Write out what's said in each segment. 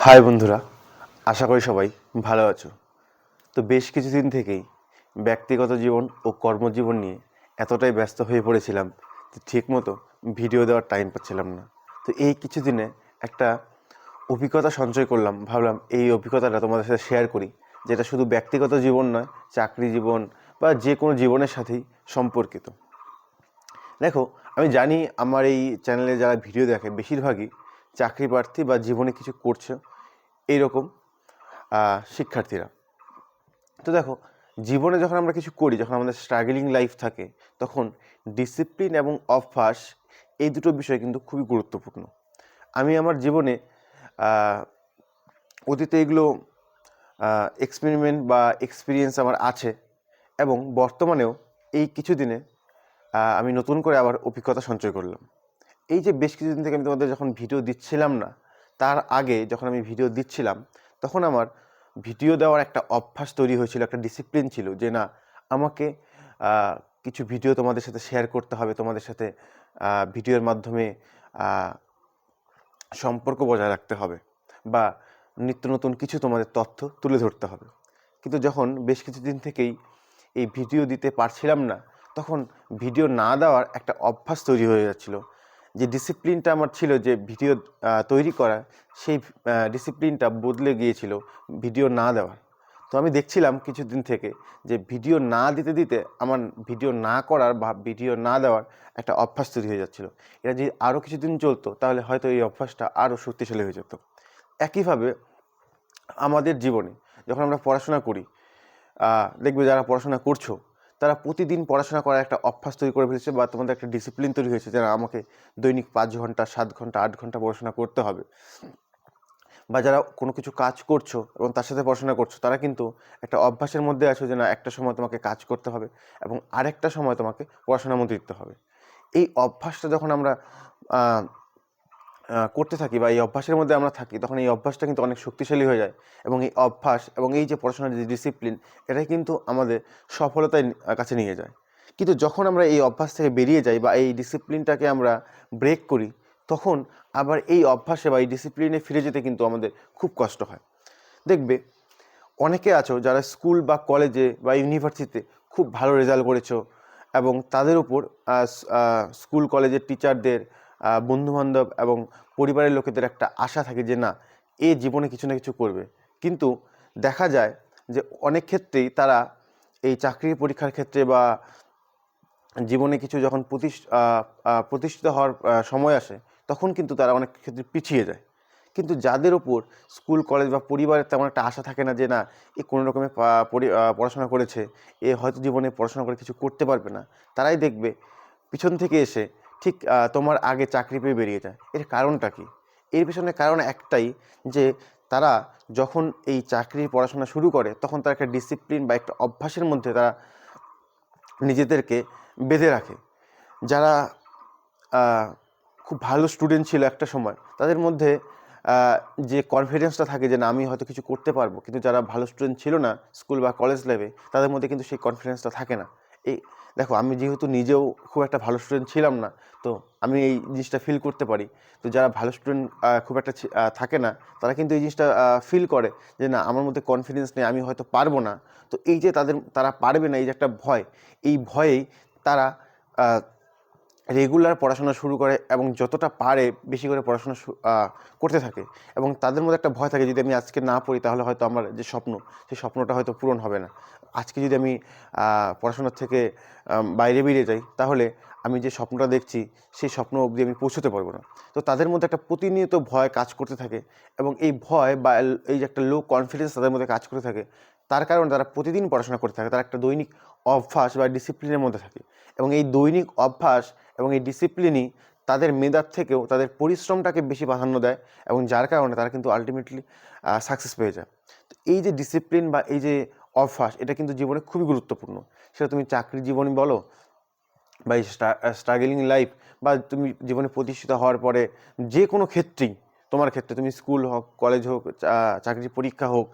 High বন্ধুরা, আশা করি সবাই ভালো আছো। তো বেশ কিছুদিন থেকেই ব্যক্তিগত জীবন ও কর্মজীবন নিয়ে এতটাই ব্যস্ত হয়ে পড়েছিলাম যে ঠিকমতো ভিডিও দেওয়ার টাইম পাচ্ছিলাম না। তো এই কিছুদিনে একটা অভিজ্ঞতা সঞ্চয় করলাম, ভাবলাম এই অভিজ্ঞতাটা তোমাদের সাথে শেয়ার করি, যেটা শুধু ব্যক্তিগত জীবন নয়, চাকরি জীবন বা যে কোনো জীবনের সাথেই সম্পর্কিত। দেখো, আমি জানি আমার এই চ্যানেলে যারা ভিডিও দেখে বেশিরভাগই চাকরি প্রার্থী বা জীবনে কিছু করছে এইরকম শিক্ষার্থীরা। তো দেখো, জীবনে যখন আমরা কিছু করি, যখন আমাদের স্ট্রাগলিং লাইফ থাকে, তখন ডিসিপ্লিন এবং অভ্যাস এই দুটো বিষয় কিন্তু খুবই গুরুত্বপূর্ণ। আমি আমার জীবনে অতীতে এগুলো এক্সপেরিমেন্ট বা এক্সপিরিয়েন্স আমার আছে, এবং বর্তমানেও এই কিছুদিনে আমি নতুন করে আবার অভিজ্ঞতা সঞ্চয় করলাম। এই যে বেশ কিছুদিন থেকে আমি তোমাদের যখন ভিডিও দিচ্ছিলাম না, তার আগে যখন আমি ভিডিও দিচ্ছিলাম, তখন আমার ভিডিও দেওয়ার একটা অভ্যাস তৈরি হয়েছিল, একটা ডিসিপ্লিন ছিল যে না, আমাকে কিছু ভিডিও তোমাদের সাথে শেয়ার করতে হবে, তোমাদের সাথে ভিডিওর মাধ্যমে সম্পর্ক বজায় রাখতে হবে, বা নিত্য নতুন কিছু তোমাদের তথ্য তুলে ধরতে হবে। কিন্তু যখন বেশ কিছুদিন থেকেই এই ভিডিও দিতে পারছিলাম না, তখন ভিডিও না দেওয়ার একটা অভ্যাস তৈরি হয়ে যাচ্ছিল। যে ডিসিপ্লিনটা আমার ছিল যে ভিডিও তৈরি করা, সেই ডিসিপ্লিনটা বদলে গিয়েছিল ভিডিও না দেওয়ার। তো আমি দেখছিলাম কিছুদিন থেকে যে ভিডিও না দিতে দিতে আমার ভিডিও না করার বা ভিডিও না দেওয়ার একটা অভ্যাস তৈরি হয়ে যাচ্ছিল। এটা যদি আরও কিছুদিন চলতো, তাহলে হয়তো এই অভ্যাসটা আরও শক্তিশালী হয়ে যেত। একইভাবে আমাদের জীবনে যখন আমরা পড়াশোনা করি, দেখবে যারা পড়াশোনা করছো তারা প্রতিদিন পড়াশোনা করার একটা অভ্যাস তৈরি করে ফেলেছে, বা তোমাদের একটা ডিসিপ্লিন তৈরি হয়েছে যে আমাকে দৈনিক 5 ঘন্টা, 7 ঘন্টা, 8 ঘন্টা পড়াশোনা করতে হবে। বা যারা কোনো কিছু কাজ করছো এবং তার সাথে পড়াশোনা করছো, তারা কিন্তু একটা অভ্যাসের মধ্যে আছো যে না, একটা সময় তোমাকে কাজ করতে হবে এবং আরেকটা সময় তোমাকে পড়াশোনার মধ্যে দিতে হবে। এই অভ্যাসটা যখন আমরা করতে থাকি বা এই অভ্যাসের মধ্যে আমরা থাকি, তখন এই অভ্যাসটা কিন্তু অনেক শক্তিশালী হয়ে যায়, এবং এই অভ্যাস এবং এই যে পড়াশোনার যে ডিসিপ্লিন, এটাই কিন্তু আমাদের সফলতার কাছে নিয়ে যায়। কিন্তু যখন আমরা এই অভ্যাস থেকে বেরিয়ে যাই বা এই ডিসিপ্লিনটাকে আমরা ব্রেক করি, তখন আবার এই অভ্যাসে বা এই ডিসিপ্লিনে ফিরে যেতে কিন্তু আমাদের খুব কষ্ট হয়। দেখবে অনেকে আছো যারা স্কুল বা কলেজে বা ইউনিভার্সিটিতে খুব ভালো রেজাল্ট করেছো, এবং তাদের উপর স্কুল কলেজের টিচারদের, বন্ধুবান্ধব এবং পরিবারের লোকেদের একটা আশা থাকে যে না, এ জীবনে কিছু না কিছু করবে। কিন্তু দেখা যায় যে অনেক ক্ষেত্রেই তারা এই চাকরির পরীক্ষার ক্ষেত্রে বা জীবনে কিছু যখন প্রতিষ্ঠিত হওয়ার সময় আসে, তখন কিন্তু তারা অনেক ক্ষেত্রে পিছিয়ে যায়। কিন্তু যাদের ওপর স্কুল কলেজ বা পরিবারের তেমন একটা আশা থাকে না যে না, এ কোনো রকমের পড়াশোনা করেছে, এ হয়তো জীবনে পড়াশোনা করে কিছু করতে পারবে না, তারাই দেখবে পিছন থেকে এসে ঠিক তোমার আগে চাকরি পেয়ে বেরিয়ে যায়। এর কারণটা কি? এর পিছনে কারণ একটাই, যে তারা যখন এই চাকরির পড়াশোনা শুরু করে, তখন তারা একটা ডিসিপ্লিন বা একটা অভ্যাসের মধ্যে তারা নিজেদেরকে বেঁধে রাখে। যারা খুব ভালো স্টুডেন্ট ছিল একটা সময়, তাদের মধ্যে যে কনফিডেন্সটা থাকে যে না, আমি হয়তো কিছু করতে পারবো, কিন্তু যারা ভালো স্টুডেন্ট ছিল না স্কুল বা কলেজ লেভে, তাদের মধ্যে কিন্তু সেই কনফিডেন্সটা থাকে না। এই দেখো, আমি যেহেতু নিজেও খুব একটা ভালো স্টুডেন্ট ছিলাম না, তো আমি এই জিনিসটা ফিল করতে পারি। তো যারা ভালো স্টুডেন্ট খুব একটা থাকে না, তারা কিন্তু এই জিনিসটা ফিল করে যে না, আমার মধ্যে কনফিডেন্স নেই, আমি হয়তো পারবো না। তো এই যে তারা পারবে না, এই যে একটা ভয়, এই ভয়েই তারা রেগুলার পড়াশোনা শুরু করে এবং যতটা পারে বেশি করে পড়াশোনা করতে থাকে। এবং তাদের মধ্যে একটা ভয় থাকে, যদি আমি আজকে না পড়ি, তাহলে হয়তো আমার যে স্বপ্ন, সেই স্বপ্নটা হয়তো পূরণ হবে না। আজকে যদি আমি পড়াশোনার থেকে বাইরে বেরিয়ে যাই, তাহলে আমি যে স্বপ্নটা দেখছি, সেই স্বপ্ন অবধি আমি পৌঁছতে পারবো না। তো তাদের মধ্যে একটা প্রতিনিয়ত ভয় কাজ করতে থাকে, এবং এই ভয় বা এই যে একটা লো কনফিডেন্স তাদের মধ্যে কাজ করে থাকে, তার কারণে তারা প্রতিদিন পড়াশোনা করতে থাকে। তারা একটা দৈনিক অভ্যাস বা ডিসিপ্লিনের মধ্যে থাকে, এবং এই দৈনিক অভ্যাস এবং এই ডিসিপ্লিনই তাদের মেধার থেকেও তাদের পরিশ্রমটাকে বেশি প্রাধান্য দেয়, এবং যার কারণে তারা কিন্তু আলটিমেটলি সাকসেস পেয়ে যায়। তো এই যে ডিসিপ্লিন বা এই যে অভ্যাস, এটা কিন্তু জীবনে খুবই গুরুত্বপূর্ণ। সেটা তুমি চাকরি জীবনে বলো, বা এই স্ট্রাগলিং লাইফ, বা তুমি জীবনে প্রতিষ্ঠিত হওয়ার পরে যে কোনো ক্ষেত্রেই, তোমার ক্ষেত্রে তুমি স্কুল হোক, কলেজ হোক, চাকরির পরীক্ষা হোক,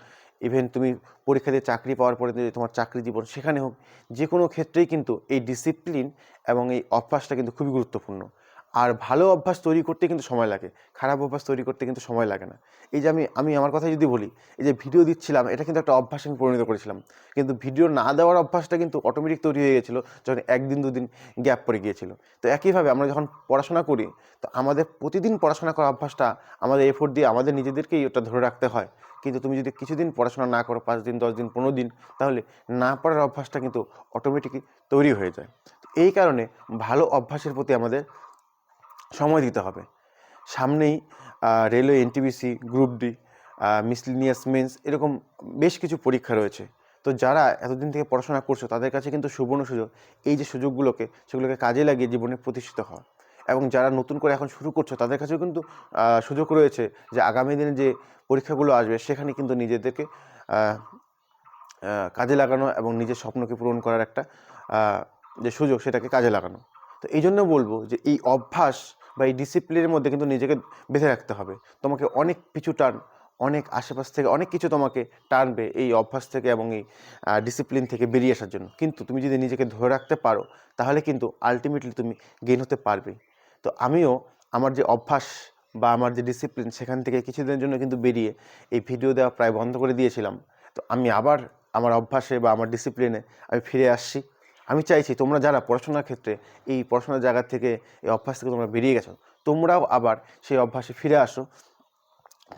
ইভেন তুমি পরীক্ষা দিয়ে চাকরি পাওয়ার পরে যে তোমার চাকরি জীবন, সেখানে হোক, যে কোনো ক্ষেত্রেই কিন্তু এই ডিসিপ্লিন এবং এই অভ্যাসটা কিন্তু খুবই গুরুত্বপূর্ণ। আর ভালো অভ্যাস তৈরি করতে কিন্তু সময় লাগে, খারাপ অভ্যাস তৈরি করতে কিন্তু সময় লাগে না। এই যে আমি আমার কথা যদি বলি, এই যে ভিডিও দিচ্ছিলাম, এটা কিন্তু একটা অভ্যাসে আমি পরিণত করেছিলাম। কিন্তু ভিডিও না দেওয়ার অভ্যাসটা কিন্তু অটোমেটিক তৈরি হয়ে গিয়েছিলো যখন 1 দিন 2 দিন গ্যাপ পড়ে গিয়েছিল। তো একইভাবে আমরা যখন পড়াশোনা করি, তো আমাদের প্রতিদিন পড়াশোনা করার অভ্যাসটা আমাদের এফোর্ট দিয়ে আমাদের নিজেদেরকেই ওটা ধরে রাখতে হয়। কিন্তু তুমি যদি কিছুদিন পড়াশোনা না করো, 5 দিন 10 দিন 15 দিন, তাহলে না পড়ার অভ্যাসটা কিন্তু অটোমেটিকই তৈরি হয়ে যায়। তো এই কারণে ভালো অভ্যাসের প্রতি আমাদের সময় দিতে হবে। সামনেই railway, NTPC, group D, miscellaneous mains, এরকম বেশ কিছু পরীক্ষা রয়েছে। তো যারা এতদিন থেকে পড়াশোনা করছো তাদের কাছে কিন্তু সুবর্ণ সুযোগ, এই যে সুযোগগুলোকে সেগুলোকে কাজে লাগিয়ে জীবনে প্রতিষ্ঠিত হওয়া। এবং যারা নতুন করে এখন শুরু করছো তাদের কাছেও কিন্তু সুযোগ রয়েছে যে আগামী দিনে যে পরীক্ষাগুলো আসবে সেখানে কিন্তু নিজেদেরকে কাজে লাগানো এবং নিজের স্বপ্নকে পূরণ করার একটা যে সুযোগ সেটাকে কাজে লাগানো। তো এই জন্য বলবো যে এই অভ্যাস বা এই ডিসিপ্লিনের মধ্যে কিন্তু নিজেকে বেঁধে রাখতে হবে। তোমাকে অনেক পিছু টান, অনেক আশেপাশ থেকে অনেক কিছু তোমাকে টানবে এই অভ্যাস থেকে এবং এই ডিসিপ্লিন থেকে বেরিয়ে আসার জন্য। কিন্তু তুমি যদি নিজেকে ধরে রাখতে পারো তাহলে কিন্তু আলটিমেটলি তুমি গেইন হতে পারবে। তো আমিও আমার যে অভ্যাস বা আমার যে ডিসিপ্লিন সেখান থেকে কিছুদিনের জন্য কিন্তু বেরিয়ে এই ভিডিও দেওয়া প্রায় বন্ধ করে দিয়েছিলাম। তো আমি আবার আমার অভ্যাসে বা আমার ডিসিপ্লিনে আমি ফিরে আসছি। আমি চাইছি তোমরা যারা পড়াশোনার ক্ষেত্রে এই পড়াশোনার জায়গা থেকে, এই অভ্যাস থেকে তোমরা বেরিয়ে গেছো, তোমরাও আবার সেই অভ্যাসে ফিরে আসো।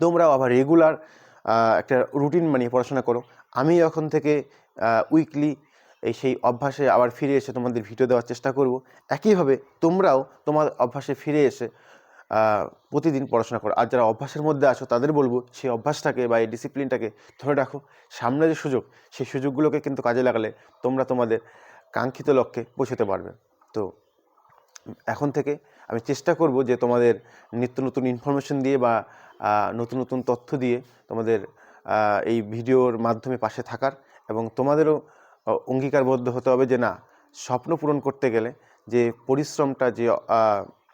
তোমরাও আবার রেগুলার একটা রুটিন মানিয়ে পড়াশোনা করো। আমি এখন থেকে উইকলি সেই অভ্যাসে আবার ফিরে এসে তোমাদের ভিডিও দেওয়ার চেষ্টা করব। একইভাবে তোমরাও তোমার অভ্যাসে ফিরে এসে প্রতিদিন পড়াশোনা করো। আর যারা অভ্যাসের মধ্যে আছো তাদের বলবো সেই অভ্যাসটাকে বা এই ডিসিপ্লিনটাকে ধরে রাখো। সামনে যে সুযোগ, সেই সুযোগগুলোকে কিন্তু কাজে লাগালে তোমরা তোমাদের কাঙ্ক্ষিত লক্ষ্যে পৌঁছতে পারবে। তো এখন থেকে আমি চেষ্টা করব যে তোমাদের নিত্য নতুন ইনফরমেশন দিয়ে বা নতুন নতুন তথ্য দিয়ে তোমাদের এই ভিডিওর মাধ্যমে পাশে থাকার, এবং তোমাদেরও অঙ্গীকারবদ্ধ হতে হবে যে না, স্বপ্ন পূরণ করতে গেলে যে পরিশ্রমটা, যে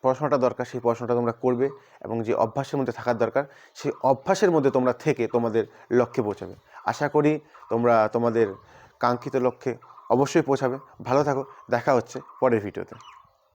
পড়াশোনাটা দরকার, সেই পড়াশোনাটা তোমরা করবে, এবং যে অভ্যাসের মধ্যে থাকার দরকার সেই অভ্যাসের মধ্যে তোমরা থেকে তোমাদের লক্ষ্যে পৌঁছাবে। আশা করি তোমরা তোমাদের কাঙ্ক্ষিত লক্ষ্যে অবশ্যই পৌঁছাবে। ভালো থাকো, দেখা হচ্ছে পরের ভিডিওতে।